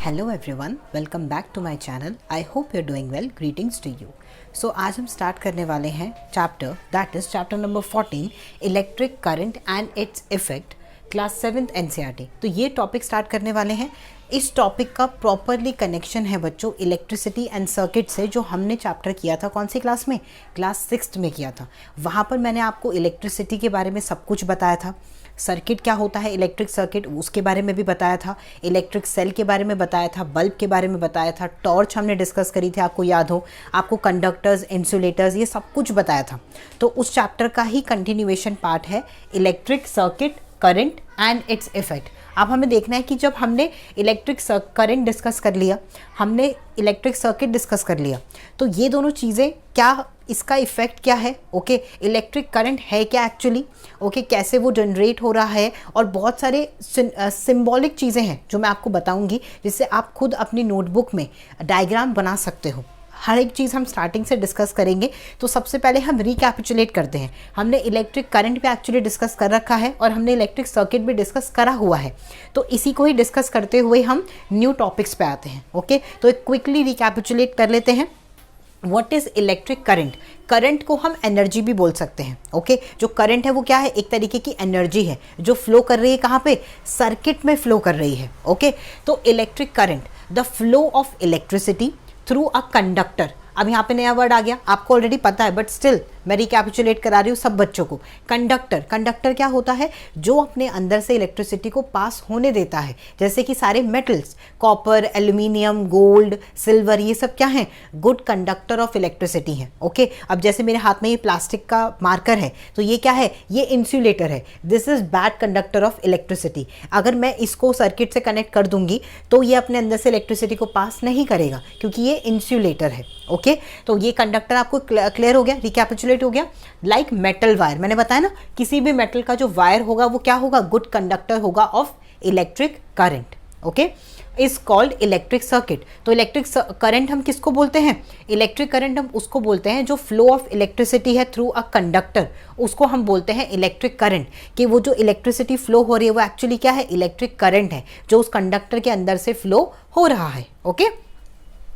Hello everyone, welcome back to my channel. I hope you are doing well. Greetings to you. So आज हम start करने वाले हैं chapter, that is chapter number 14, electric current and its effect, class 7th NCERT। तो ये topic start करने वाले हैं। इस टॉपिक का प्रॉपरली कनेक्शन है बच्चों इलेक्ट्रिसिटी एंड सर्किट से, जो हमने चैप्टर किया था कौन सी क्लास में, क्लास 6th में किया था। वहाँ पर मैंने आपको इलेक्ट्रिसिटी के बारे में सब कुछ बताया था, सर्किट क्या होता है, इलेक्ट्रिक सर्किट उसके बारे में भी बताया था, इलेक्ट्रिक सेल के बारे में बताया था, बल्ब के बारे में बताया था, टॉर्च हमने डिस्कस करी थी, आपको याद हो, आपको कंडक्टर्स, इंसुलेटर्स, ये सब कुछ बताया था। तो उस चैप्टर का ही कंटिन्यूएशन पार्ट है electric circuit, current and its effect. अब हमें देखना है कि जब हमने इलेक्ट्रिक करंट डिस्कस कर लिया, हमने इलेक्ट्रिक सर्किट डिस्कस कर लिया, तो ये दोनों चीज़ें क्या, इसका इफेक्ट क्या है, ओके, इलेक्ट्रिक करंट है क्या एक्चुअली, ओके, कैसे वो जनरेट हो रहा है, और बहुत सारे सिंबॉलिक चीज़ें हैं जो मैं आपको बताऊंगी, जिससे आप खुद अपनी नोटबुक में डायग्राम बना सकते हो। हर एक चीज़ हम स्टार्टिंग से डिस्कस करेंगे। तो सबसे पहले हम रिकैपिचुलेट करते हैं। हमने इलेक्ट्रिक करंट पे एक्चुअली डिस्कस कर रखा है और हमने इलेक्ट्रिक सर्किट भी डिस्कस करा हुआ है। तो इसी को ही डिस्कस करते हुए हम न्यू टॉपिक्स पे आते हैं। ओके, तो एक क्विकली रिकैपिचुलेट कर लेते हैं। What is electric current? Current को हम एनर्जी भी बोल सकते हैं। ओके, जो करंट है वो क्या है, एक तरीके की एनर्जी है जो फ्लो कर रही है, कहाँ पे, सर्किट में फ्लो कर रही है। ओके, तो electric current, the flow of electricity through a conductor. अब यहाँ पे नया वर्ड आ गया, आपको ऑलरेडी पता है बट स्टिल मैं रिकैपिचुलेट करा रही हूँ सब बच्चों को। कंडक्टर, कंडक्टर क्या होता है, जो अपने अंदर से इलेक्ट्रिसिटी को पास होने देता है। जैसे कि सारे metals, copper, aluminium, gold, silver, ये सब क्या है, गुड कंडक्टर ऑफ इलेक्ट्रिसिटी है। ओके, अब जैसे मेरे हाथ में ये प्लास्टिक का मार्कर है, तो ये क्या है, ये इंसुलेटर है। This is bad conductor of electricity. अगर मैं इसको सर्किट से कनेक्ट कर दूंगी तो ये अपने अंदर से इलेक्ट्रिसिटी को पास नहीं करेगा, क्योंकि ये इंसुलेटर है। ओके, तो ये कंडक्टर आपको क्लियर हो गया, रिकैपिचुलेट हो गया। लाइक मेटल वायर, मैंने बताया ना, किसी भी मेटल का जो वायर होगा वो क्या होगा, गुड कंडक्टर होगा of electric current. Okay, is called electric circuit. तो इलेक्ट्रिक करंट हम किसको बोलते हैं, इलेक्ट्रिक करंट हम उसको बोलते हैं जो फ्लो ऑफ इलेक्ट्रिसिटी है थ्रू अ कंडक्टर, उसको हम बोलते हैं इलेक्ट्रिक करंट। कि वो जो इलेक्ट्रिसिटी फ्लो हो रही है वो एक्चुअली क्या है, इलेक्ट्रिक करंट है, जो उस कंडक्टर के अंदर से फ्लो हो रहा है। Okay,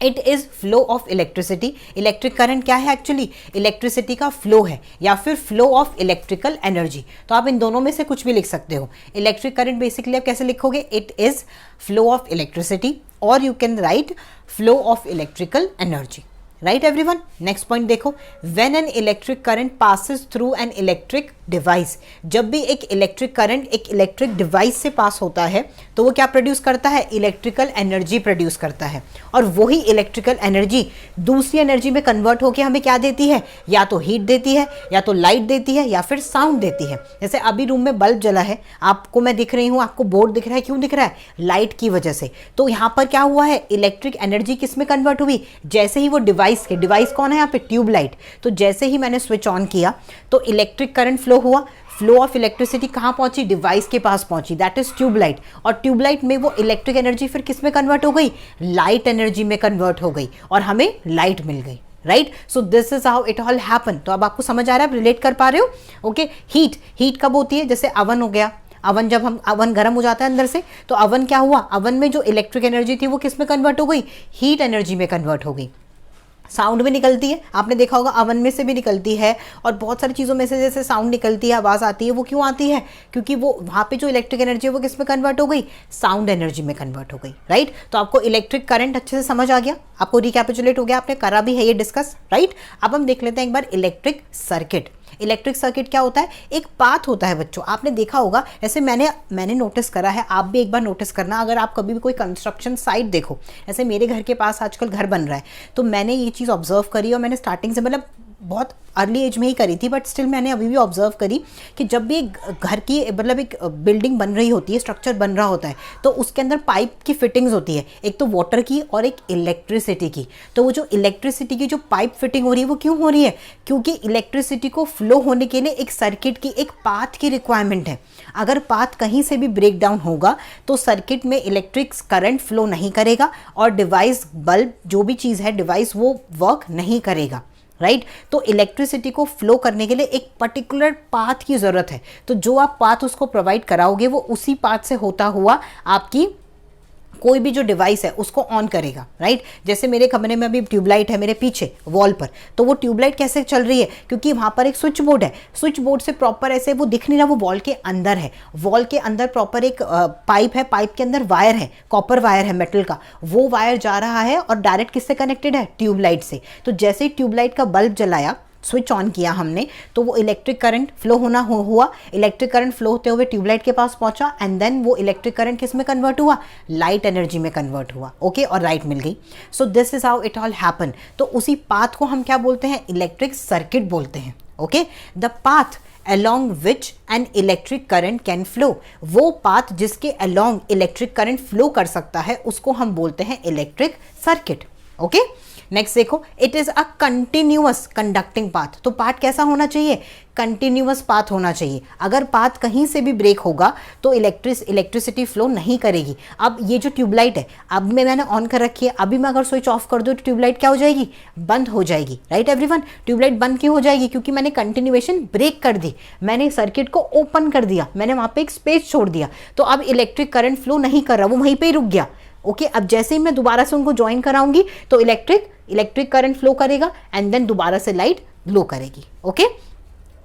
it is flow of electricity. Electric current क्या है एक्चुअली, इलेक्ट्रिसिटी का फ्लो है, या फिर फ्लो ऑफ इलेक्ट्रिकल एनर्जी। तो आप इन दोनों में से कुछ भी लिख सकते हो। इलेक्ट्रिक करंट बेसिकली आप कैसे लिखोगे, it is flow of electricity, और you can write flow of electrical energy. Right everyone, next point देखो। When an electric current passes through an electric device, जब भी एक इलेक्ट्रिक करंट एक इलेक्ट्रिक डिवाइस से पास होता है तो वो क्या प्रोड्यूस करता है, इलेक्ट्रिकल एनर्जी प्रोड्यूस करता है। और वही इलेक्ट्रिकल एनर्जी दूसरी एनर्जी में कन्वर्ट होकर हमें क्या देती है, या तो हीट देती है, या तो लाइट देती है, या फिर साउंड देती है। जैसे अभी रूम में बल्ब जला है, आपको मैं दिख रही हूँ, आपको बोर्ड दिख रहा है, क्यों दिख रहा है, लाइट की वजह से। तो यहाँ पर क्या हुआ है, इलेक्ट्रिक एनर्जी किस में कन्वर्ट हुई, जैसे ही वो डिवाइस कौन है यहाँ पे, ट्यूबलाइट। तो जैसे ही मैंने स्विच ऑन किया तो इलेक्ट्रिक करंट फ्लो हुआ, फ्लो ऑफ इलेक्ट्रिसिटी कहाँ पहुंची, डिवाइस के पास पहुंची, दैट इज ट्यूबलाइट। और ट्यूबलाइट में वो इलेक्ट्रिक एनर्जी फिर किस में कन्वर्ट हो गई, लाइट एनर्जी में कन्वर्ट हो गई, और हमें लाइट मिल गई। Right, so this is how it all happen. तो अब आपको समझ आ रहा है, रिलेट कर पा रहे हो। ओके, हीट कब होती है, जैसे अवन हो गया, अवन जब हम अवन गर्म हो जाता है अंदर से, तो अवन क्या हुआ, अवन में जो इलेक्ट्रिक एनर्जी थी वो किस में कन्वर्ट हो गई, हीट एनर्जी में कन्वर्ट हो गई। साउंड भी निकलती है, आपने देखा होगा अवन में से भी निकलती है, और बहुत सारी चीज़ों में से जैसे साउंड निकलती है, आवाज़ आती है, वो क्यों आती है, क्योंकि वो वहाँ पे जो इलेक्ट्रिक एनर्जी है वो किस में कन्वर्ट हो गई, साउंड एनर्जी में कन्वर्ट हो गई। राइट, तो आपको इलेक्ट्रिक करंट अच्छे से समझ आ गया, आपको रिकैपिचुलेट हो गया, आपने करा भी है ये डिस्कस। राइट, अब हम देख लेते हैं एक बार इलेक्ट्रिक सर्किट। इलेक्ट्रिक सर्किट क्या होता है, एक पाथ होता है बच्चों, आपने देखा होगा, ऐसे मैंने नोटिस करा है, आप भी एक बार नोटिस करना। अगर आप कभी भी कोई कंस्ट्रक्शन साइट देखो, ऐसे मेरे घर के पास आजकल घर बन रहा है, तो मैंने ये चीज़ ऑब्जर्व करी, और मैंने स्टार्टिंग से, मतलब बहुत अर्ली एज में ही करी थी, बट स्टिल मैंने अभी भी ऑब्जर्व करी कि जब भी एक घर की, मतलब एक बिल्डिंग बन रही होती है, स्ट्रक्चर बन रहा होता है, तो उसके अंदर पाइप की फिटिंग्स होती है, एक तो वाटर की और एक इलेक्ट्रिसिटी की। तो वो जो इलेक्ट्रिसिटी की जो पाइप फिटिंग हो रही है वो क्यों हो रही है, क्योंकि इलेक्ट्रिसिटी को फ्लो होने के लिए एक सर्किट की, एक पाथ की रिक्वायरमेंट है। अगर पाथ कहीं से भी ब्रेक डाउन होगा तो सर्किट में इलेक्ट्रिक करंट फ्लो नहीं करेगा, और डिवाइस, बल्ब, जो भी चीज़ है डिवाइस, वो वर्क नहीं करेगा। राइट, तो इलेक्ट्रिसिटी को फ्लो करने के लिए एक पर्टिकुलर पाथ की ज़रूरत है। तो जो आप पाथ उसको प्रोवाइड कराओगे वो उसी पाथ से होता हुआ आपकी कोई भी जो डिवाइस है उसको ऑन करेगा, राइट। जैसे मेरे कमरे में अभी ट्यूबलाइट है मेरे पीछे वॉल पर, तो वो ट्यूबलाइट कैसे चल रही है, क्योंकि वहाँ पर एक स्विच बोर्ड है, स्विच बोर्ड से प्रॉपर ऐसे वो दिख नहीं रहा, वो वॉल के अंदर है, वॉल के अंदर प्रॉपर एक पाइप है, पाइप के अंदर वायर है, कॉपर वायर है मेटल का, वो वायर जा रहा है और डायरेक्ट किससे कनेक्टेड है, ट्यूबलाइट से। तो जैसे ही ट्यूबलाइट का बल्ब जलाया, स्विच ऑन किया हमने, तो वो इलेक्ट्रिक करंट फ्लो हुआ, इलेक्ट्रिक करंट फ्लो होते हुए ट्यूबलाइट के पास पहुंचा, एंड देन वो इलेक्ट्रिक करंट किस में कन्वर्ट हुआ, लाइट एनर्जी में कन्वर्ट हुआ, ओके, और लाइट मिल गई। So this is how it all happen. तो उसी पाथ को हम क्या बोलते हैं, इलेक्ट्रिक सर्किट बोलते हैं, okay. The path along which an electric current can flow, वो पाथ जिसके along इलेक्ट्रिक करंट फ्लो कर सकता है उसको हम बोलते हैं इलेक्ट्रिक सर्किट, ओके। नेक्स्ट देखो, it is a continuous conducting path. तो पाथ कैसा होना चाहिए, कंटिन्यूअस पाथ होना चाहिए। अगर पाथ कहीं से भी ब्रेक होगा तो इलेक्ट्रिसिटी फ्लो नहीं करेगी। अब ये जो ट्यूबलाइट है, अब मैंने ऑन कर रखी है, अभी मैं अगर स्विच ऑफ कर दूँ तो ट्यूबलाइट क्या हो जाएगी, बंद हो जाएगी, राइट एवरीवन। ट्यूबलाइट बंद क्यों हो जाएगी, क्योंकि मैंने कंटिन्यूएशन ब्रेक कर दी, मैंने सर्किट को ओपन कर दिया, मैंने वहाँ पे एक स्पेस छोड़ दिया, तो अब इलेक्ट्रिक करंट फ्लो नहीं कर रहा, वो वहीं पर ही रुक गया, ओके। अब जैसे ही मैं दोबारा से उनको ज्वाइन कराऊंगी तो इलेक्ट्रिक करंट फ्लो करेगा एंड देन दोबारा से लाइट ग्लो करेगी, okay.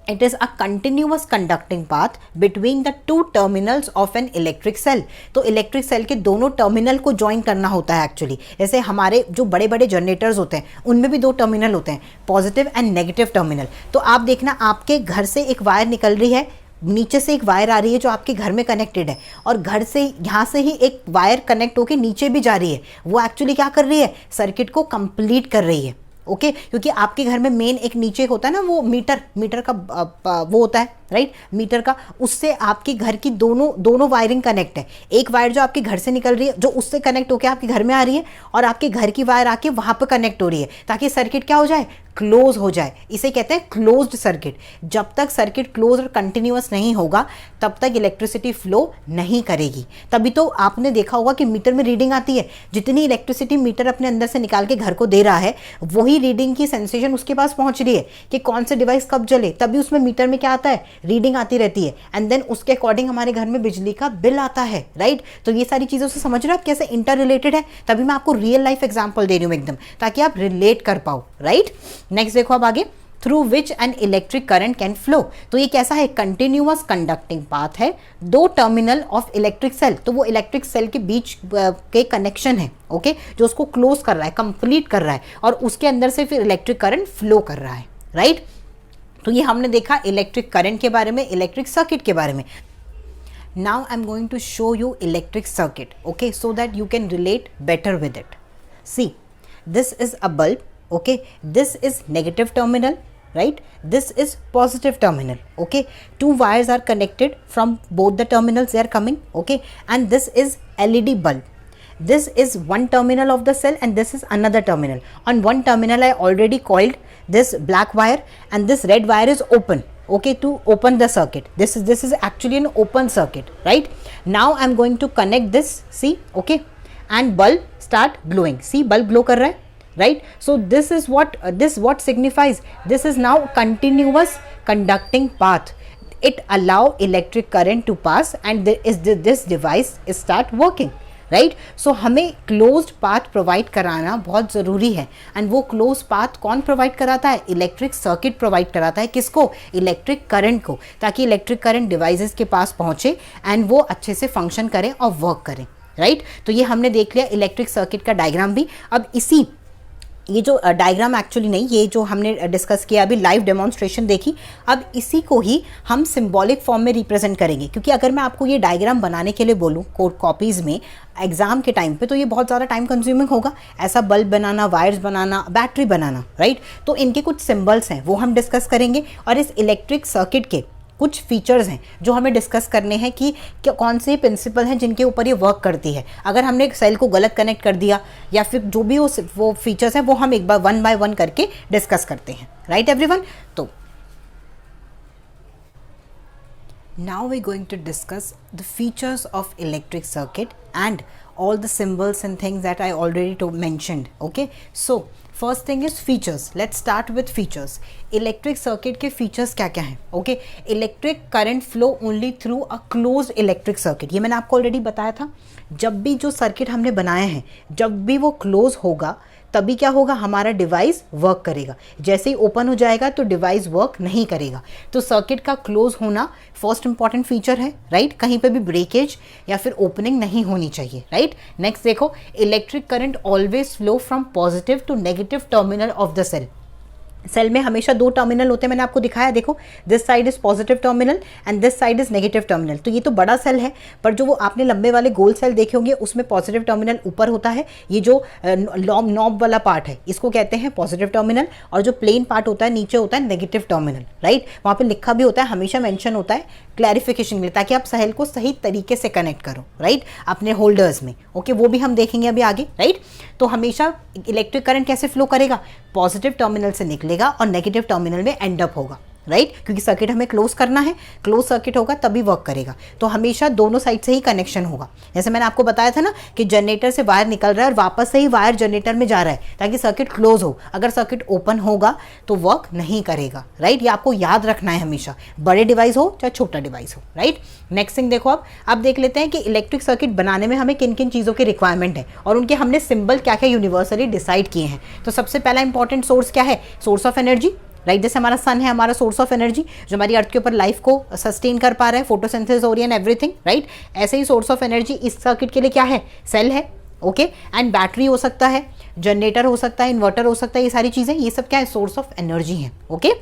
It is a continuous conducting path between the two terminals of an electric cell. तो इलेक्ट्रिक सेल के दोनों टर्मिनल को ज्वाइन करना होता है एक्चुअली। जैसे हमारे जो बड़े बड़े जनरेटर्स होते हैं उनमें भी दो टर्मिनल होते हैं, पॉजिटिव एंड नेगेटिव टर्मिनल। तो आप देखना, आपके घर से एक वायर निकल रही है, नीचे से एक वायर आ रही है जो आपके घर में कनेक्टेड है, और घर से यहाँ से ही एक वायर कनेक्ट होकर नीचे भी जा रही है। वो एक्चुअली क्या कर रही है, सर्किट को कंप्लीट कर रही है, ओके। क्योंकि आपके घर में मेन एक नीचे होता है ना, वो मीटर का वो होता है, राइट, मीटर का, उससे आपके घर की दोनों वायरिंग कनेक्ट है। एक वायर जो आपके घर से निकल रही है, जो उससे कनेक्ट होकर आपके घर में आ रही है, और आपके घर की वायर आके वहां पर कनेक्ट हो रही है, ताकि सर्किट क्या हो जाए, क्लोज हो जाए। इसे कहते हैं क्लोज्ड सर्किट। जब तक सर्किट क्लोज और कंटिन्यूअस नहीं होगा तब तक इलेक्ट्रिसिटी फ्लो नहीं करेगी। तभी तो आपने देखा होगा कि मीटर में रीडिंग आती है, जितनी इलेक्ट्रिसिटी मीटर अपने अंदर से निकाल के घर को दे रहा है, वही रीडिंग की सेंसेशन उसके पास पहुंच रही है कि कौन से डिवाइस कब जले, तभी उसमें मीटर में क्या आता है, रीडिंग आती रहती है, एंड देन उसके अकॉर्डिंग हमारे घर में बिजली का बिल आता है, राइट। तो ये सारी चीज़ों से समझ रहे हो आप कैसे इंटर रिलेटेड है। तभी मैं आपको रियल लाइफ एग्जाम्पल दे रही हूँ एकदम, ताकि आप रिलेट कर पाओ, राइट। नेक्स्ट देखो अब आगे, through which N electric current can flow. तो ये कैसा है, कंटिन्यूअस कंडक्टिंग पाथ है, दो टर्मिनल ऑफ इलेक्ट्रिक सेल। तो वो इलेक्ट्रिक सेल के बीच के कनेक्शन है, ओके, जो उसको क्लोज कर रहा है, कंप्लीट कर रहा है, और उसके अंदर से फिर इलेक्ट्रिक करंट फ्लो कर रहा है, राइट। तो ये हमने देखा इलेक्ट्रिक करंट के बारे में, इलेक्ट्रिक सर्किट के बारे में। Now I'm going to show you electric circuit, okay, so that you can relate better with it. See, this is a bulb, okay, this is negative terminal, right, this is positive terminal, okay. Two wires are connected from both the terminals, they are coming, okay, and this is LED bulb. This is one terminal of the cell and this is another terminal. On one terminal I already coiled this black wire and this red wire is open, okay, to open the circuit. This is actually an open circuit, right. Now I am going to connect this, see, okay, and bulb start glowing, see, bulb glow कर रहा है, right. So this is what signifies, this is now continuous conducting path. It allow electric current to pass and this device start working, right. So हमें closed path provide कराना बहुत ज़रूरी है, and वो close path कौन provide कराता है, electric circuit provide कराता है, किसको, इलेक्ट्रिक करंट को, ताकि इलेक्ट्रिक करंट डिवाइसेस के पास पहुँचे एंड वो अच्छे से फंक्शन करें और वर्क करें, राइट. तो ये हमने देख लिया इलेक्ट्रिक सर्किट का डायग्राम भी. अब इसी ये जो डायग्राम एक्चुअली नहीं, ये जो हमने डिस्कस किया अभी लाइव डेमोन्स्ट्रेशन देखी, अब इसी को ही हम सिंबॉलिक फॉर्म में रिप्रेजेंट करेंगे. क्योंकि अगर मैं आपको ये डायग्राम बनाने के लिए बोलूँ कोड कॉपीज़ में एग्जाम के टाइम पे, तो ये बहुत ज़्यादा टाइम कंज्यूमिंग होगा. ऐसा बल्ब बनाना, वायर्स बनाना, बैटरी बनाना, राइट. तो इनके कुछ सिम्बल्स हैं वो हम डिस्कस करेंगे, और इस इलेक्ट्रिक सर्किट के कुछ फीचर्स हैं जो हमें डिस्कस करने हैं कि कौन से प्रिंसिपल हैं जिनके ऊपर ये वर्क करती है. अगर हमने सेल को गलत कनेक्ट कर दिया या फिर जो भी वो फीचर्स हैं वो हम एक बार वन बाय वन करके डिस्कस करते हैं, राइट एवरीवन. तो now we're going to discuss the features of electric circuit and all the symbols and things that I already mentioned. Okay, so first thing is features. Let's start with features. Electric circuit के features क्या क्या हैं? Okay, electric current flow only through a closed electric circuit. ये मैंने आपको already बताया था. जब भी जो सर्किट हमने बनाए हैं, जब भी वो क्लोज होगा तभी क्या होगा, हमारा डिवाइस वर्क करेगा. जैसे ही ओपन हो जाएगा तो डिवाइस वर्क नहीं करेगा. तो सर्किट का क्लोज होना फर्स्ट इंपॉर्टेंट फीचर है, राइट. कहीं पे भी ब्रेकेज या फिर ओपनिंग नहीं होनी चाहिए, राइट. नेक्स्ट देखो, electric current always flow from positive to negative terminal of the cell. Cell में हमेशा दो टर्मिनल होते हैं, मैंने आपको दिखाया. देखो, this side is positive terminal and this side is negative terminal. तो ये तो बड़ा सेल है, पर जो वो आपने लंबे वाले गोल सेल देखे होंगे उसमें पॉजिटिव टर्मिनल ऊपर होता है. ये जो नॉब वाला पार्ट है इसको कहते हैं पॉजिटिव टर्मिनल, और जो प्लेन पार्ट होता है नीचे होता है नेगेटिव टर्मिनल, राइट. वहाँ पे लिखा भी होता है, हमेशा मेंशन होता है क्लैरिफिकेशन के लिए, ताकि आप सेल को सही तरीके से कनेक्ट करो, राइट, अपने होल्डर्स में. ओके, वो भी हम देखेंगे अभी आगे, राइट. तो हमेशा इलेक्ट्रिक करंट कैसे फ्लो करेगा, पॉजिटिव टर्मिनल से निकलेगा और नेगेटिव टर्मिनल में एंड अप होगा, राइट. क्योंकि सर्किट हमें क्लोज करना है, क्लोज सर्किट होगा तभी वर्क करेगा. तो हमेशा दोनों साइड से ही कनेक्शन होगा. जैसे मैंने आपको बताया था ना कि जनरेटर से वायर निकल रहा है और वापस से ही वायर जनरेटर में जा रहा है ताकि सर्किट क्लोज हो. अगर सर्किट ओपन होगा तो वर्क नहीं करेगा, राइट. ये आपको याद रखना है हमेशा, बड़े डिवाइस हो चाहे छोटा डिवाइस हो, राइट. नेक्स्ट थिंग देखो, अब देख लेते हैं कि इलेक्ट्रिक सर्किट बनाने में हमें किन किन चीज़ों की रिक्वायरमेंट है और उनके हमने सिंबल क्या क्या यूनिवर्सली डिसाइड किए हैं. तो सबसे पहला इंपॉर्टेंट सोर्स क्या है, सोर्स ऑफ एनर्जी, राइट. जैसे हमारा सन है हमारा सोर्स ऑफ एनर्जी जो हमारी अर्थ के ऊपर लाइफ को सस्टेन कर पा रहा है, फोटोसिंथेसिस हो रही है एंड एवरीथिंग, राइट. ऐसे ही सोर्स ऑफ एनर्जी इस सर्किट के लिए क्या है, सेल है. ओके, एंड बैटरी हो सकता है, जनरेटर हो सकता है, इन्वर्टर हो सकता है. ये सारी चीज़ें, ये सब क्या है, सोर्स ऑफ एनर्जी है. ओके,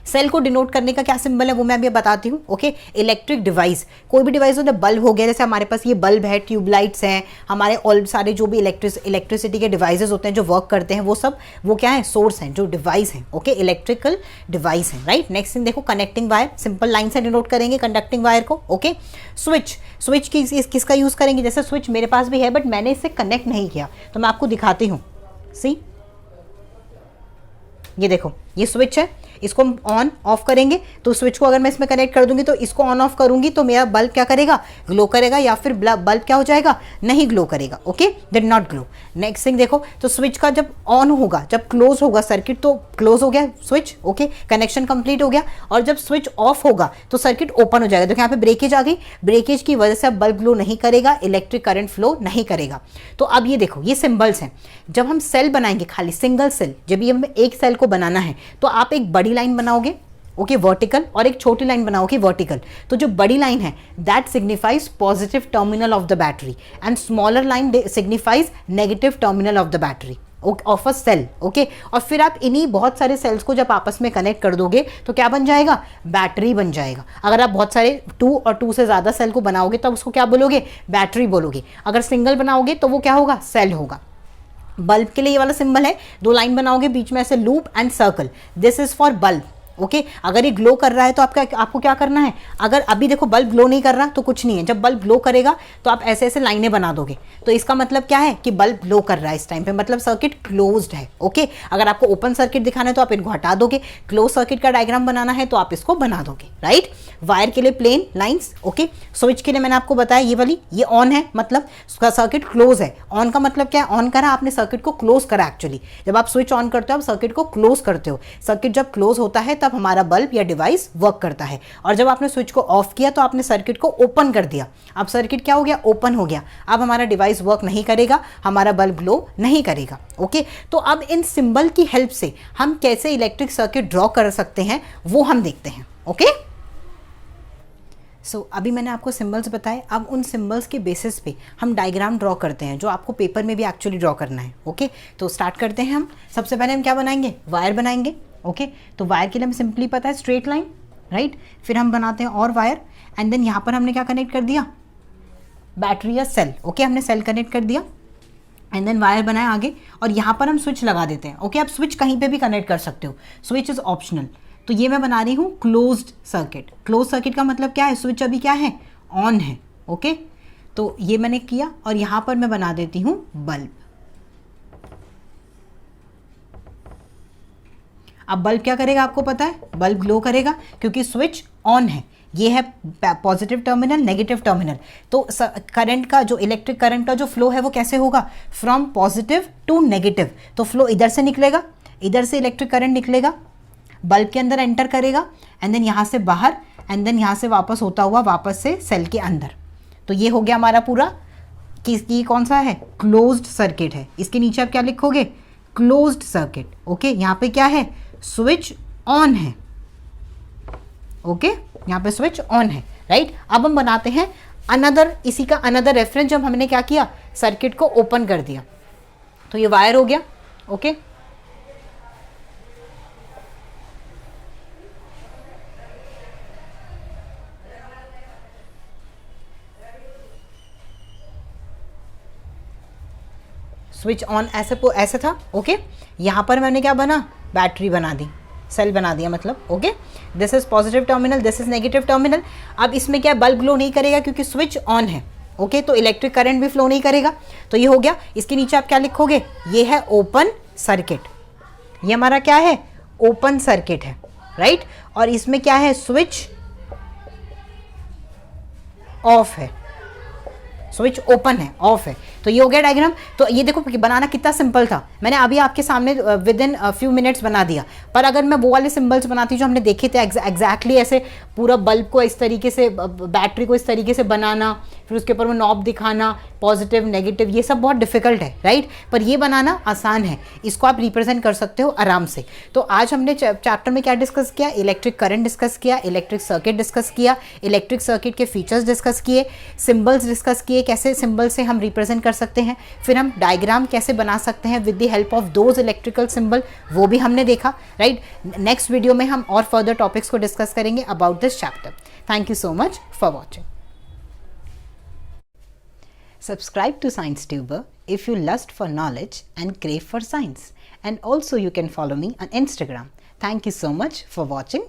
सेल को डिनोट करने का क्या सिंबल है वो मैं अभी बताती हूँ. ओके, इलेक्ट्रिक डिवाइस, कोई भी डिवाइस हो, बल्ब हो गया, जैसे हमारे पास ये बल्ब है, ट्यूबलाइट्स हैं, हमारे ऑल सारे जो भी इलेक्ट्रिसिटी के डिवाइसेस होते हैं जो वर्क करते हैं, वो सब वो क्या है, सोर्स हैं, जो डिवाइस हैं. ओके, इलेक्ट्रिकल डिवाइस हैं, राइट. नेक्स्ट थिंग देखो, कनेक्टिंग वायर, सिंपल लाइन से डिनोट करेंगे कंडक्टिंग वायर को. ओके, स्विच किसका यूज़ करेंगे, जैसे स्विच मेरे पास भी है बट मैंने इसे कनेक्ट नहीं किया तो मैं आपको दिखाती हूँ. सी, ये देखो, ये स्विच है, इसको हम ऑन ऑफ करेंगे. तो स्विच को अगर मैं इसमें कनेक्ट कर दूंगी तो इसको ऑन ऑफ करूंगी तो मेरा बल्ब क्या करेगा, ग्लो करेगा, या फिर बल्ब क्या हो जाएगा, नहीं ग्लो करेगा. Okay, did not glow. Next thing देखो, तो स्विच का जब ऑन होगा, जब क्लोज होगा सर्किट तो क्लोज हो गया स्विच. ओके, कनेक्शन कंप्लीट हो गया. और जब स्विच ऑफ होगा तो सर्किट ओपन हो जाएगा. देखो यहाँ पे ब्रेकेज आ गई, ब्रेकेज की वजह से अब बल्ब ग्लो नहीं करेगा, इलेक्ट्रिक करंट फ्लो नहीं करेगा. तो अब ये देखो, ये सिंबल्स हैं. जब हम सेल बनाएंगे, खाली सिंगल सेल, जब ये हमें एक सेल को बनाना है तो आप एक बड़ी लाइन बनाओगे, ओके, वर्टिकल, और एक छोटी लाइन बनाओगे वर्टिकल. तो जो बड़ी लाइन है that signifies positive terminal of the battery and smaller line signifies negative terminal of the battery of a cell. Okay, और फिर आप इन्हीं बहुत सारे सेल्स को जब आपस में कनेक्ट कर दोगे तो क्या बन जाएगा, बैटरी बन जाएगा. अगर आप बहुत सारे 2 और 2 से ज़्यादा सेल को बनाओगे तब उसको क्या बोलोगे, बैटरी बोलोगे. अगर सिंगल बनाओगे तो वो क्या होगा, सेल होगा. बल्ब के लिए ये वाला सिंबल है, 2 लाइन बनाओगे, बीच में ऐसे loop and circle, this is for bulb. Okay, अगर ये ग्लो कर रहा है तो आपको क्या करना है, अगर अभी देखो बल्ब ग्लो नहीं कर रहा तो कुछ नहीं है, जब बल्ब ग्लो करेगा तो आप ऐसे ऐसे लाइनें बना दोगे. तो इसका मतलब क्या है कि बल्ब ग्लो कर रहा है इस टाइम पे, मतलब सर्किट क्लोज्ड है. ओके, अगर आपको ओपन सर्किट दिखाना है तो आप इनको हटा दोगे, क्लोज सर्किट का डायग्राम बनाना है तो आप इसको बना दोगे, राइट. वायर के लिए प्लेन लाइन्स. ओके, स्विच के लिए मैंने आपको बताया ये वाली, ये ऑन है मतलब उसका सर्किट क्लोज है. ऑन का मतलब क्या है, ऑन करा आपने, सर्किट को क्लोज करा. एक्चुअली जब आप स्विच ऑन करते हो आप सर्किट को क्लोज करते हो. सर्किट जब क्लोज होता है तब हमारा बल्ब या डिवाइस वर्क करता है. और जब आपने स्विच को ऑफ किया तो आपने सर्किट को ओपन कर दिया. अब सर्किट क्या हो गया, ओपन हो गया. अब हमारा डिवाइस वर्क नहीं करेगा, हमारा बल्ब ग्लो नहीं करेगा. ओके, तो अब इन सिंबल की हेल्प से हम कैसे इलेक्ट्रिक सर्किट ड्रॉ कर सकते हैं वो हम देखते हैं. ओके, अभी मैंने आपको सिंबल्स बताए. अब उन सिंबल्स के बेसिस पे हम डायग्राम ड्रॉ करते हैं जो आपको पेपर में भी एक्चुअली ड्रॉ करना है. ओके, तो स्टार्ट करते हैं हम. सबसे पहले हम क्या बनाएंगे, वायर बनाएंगे. ओके, तो वायर के लिए हमें सिंपली पता है स्ट्रेट लाइन, राइट. फिर हम बनाते हैं और वायर, एंड देन यहाँ पर हमने क्या कनेक्ट कर दिया, बैटरी या सेल. ओके, हमने सेल कनेक्ट कर दिया एंड देन वायर बनाया आगे, और यहाँ पर हम स्विच लगा देते हैं. ओके, आप स्विच कहीं पे भी कनेक्ट कर सकते हो, स्विच इज ऑप्शनल. तो ये मैं बना रही हूँ क्लोज्ड सर्किट. क्लोज सर्किट का मतलब क्या है, स्विच अभी क्या है, ऑन है. ओके, तो ये मैंने किया और यहाँ पर मैं बना देती हूँ बल्ब. अब बल्ब क्या करेगा आपको पता है, बल्ब ग्लो करेगा क्योंकि स्विच ऑन है. ये है पॉजिटिव टर्मिनल, नेगेटिव टर्मिनल। तो करंट का जो इलेक्ट्रिक करंट का जो फ्लो है वो कैसे होगा, फ्रॉम पॉजिटिव टू नेगेटिव। तो फ्लो इधर से निकलेगा, इधर से इलेक्ट्रिक करंट निकलेगा, बल्ब के अंदर एंटर करेगा, एंड देन यहाँ से बाहर, एंड देन यहाँ से वापस होता हुआ वापस से सेल के अंदर। तो ये हो गया हमारा पूरा, कि कौन सा है, क्लोज्ड सर्किट है। इसके नीचे आप क्या लिखोगे, क्लोज्ड सर्किट। ओके, यहाँ पे क्या है, स्विच ऑन है। ओके, यहाँ पे स्विच ऑन है, राइट। अब हम बनाते हैं अनदर, इसी का अनदर रेफरेंस। जब हमने क्या किया, सर्किट को ओपन कर दिया, तो ये वायर हो गया। ओके, स्विच ऑन ऐसे था। ओके, यहाँ पर मैंने क्या बना, बैटरी बना दी, सेल बना दिया मतलब। Okay, this is positive terminal, this is negative terminal. अब इसमें क्या, बल्ब ग्लो नहीं करेगा क्योंकि स्विच ऑन है। ओके, तो इलेक्ट्रिक करंट भी फ्लो नहीं करेगा। तो ये हो गया। इसके नीचे आप क्या लिखोगे, ये है ओपन सर्किट। ये हमारा क्या है, ओपन सर्किट है, राइट। और इसमें क्या है, स्विच ऑफ है, स्विच ओपन है, ऑफ है। तो ये हो गया डायग्राम। तो ये देखो बनाना कितना सिंपल था, मैंने अभी आपके सामने विद इन फ्यू मिनट्स बना दिया। पर अगर मैं वो वाले सिंबल्स बनाती जो हमने देखे थे एग्जैक्टली ऐसे, पूरा बल्ब को इस तरीके से, बैटरी को इस तरीके से बनाना, फिर उसके ऊपर वो नॉब दिखाना, पॉजिटिव नेगेटिव, ये सब बहुत डिफिकल्ट है, राइट। पर ये बनाना आसान है, इसको आप रिप्रेजेंट कर सकते हो आराम से। तो आज हमने चैप्टर में क्या डिस्कस किया, इलेक्ट्रिक करंट डिस्कस किया, इलेक्ट्रिक सर्किट डिस्कस किया, इलेक्ट्रिक सर्किट के फीचर्स डिस्कस किए, सिंबल्स डिस्कस किए, कैसे सिंबल से हम रिप्रेजेंट कर सकते हैं, फिर हम डायग्राम कैसे बना सकते हैं with the help of those electrical symbol, वो भी हमने देखा, राइट। नेक्स्ट वीडियो में हम और फर्दर टॉपिक्स को डिस्कस करेंगे about this chapter. Thank you so much for watching. Subscribe to ScienceTuber if you lust for knowledge and crave for science. And also you can follow me on Instagram. Thank you so much for watching.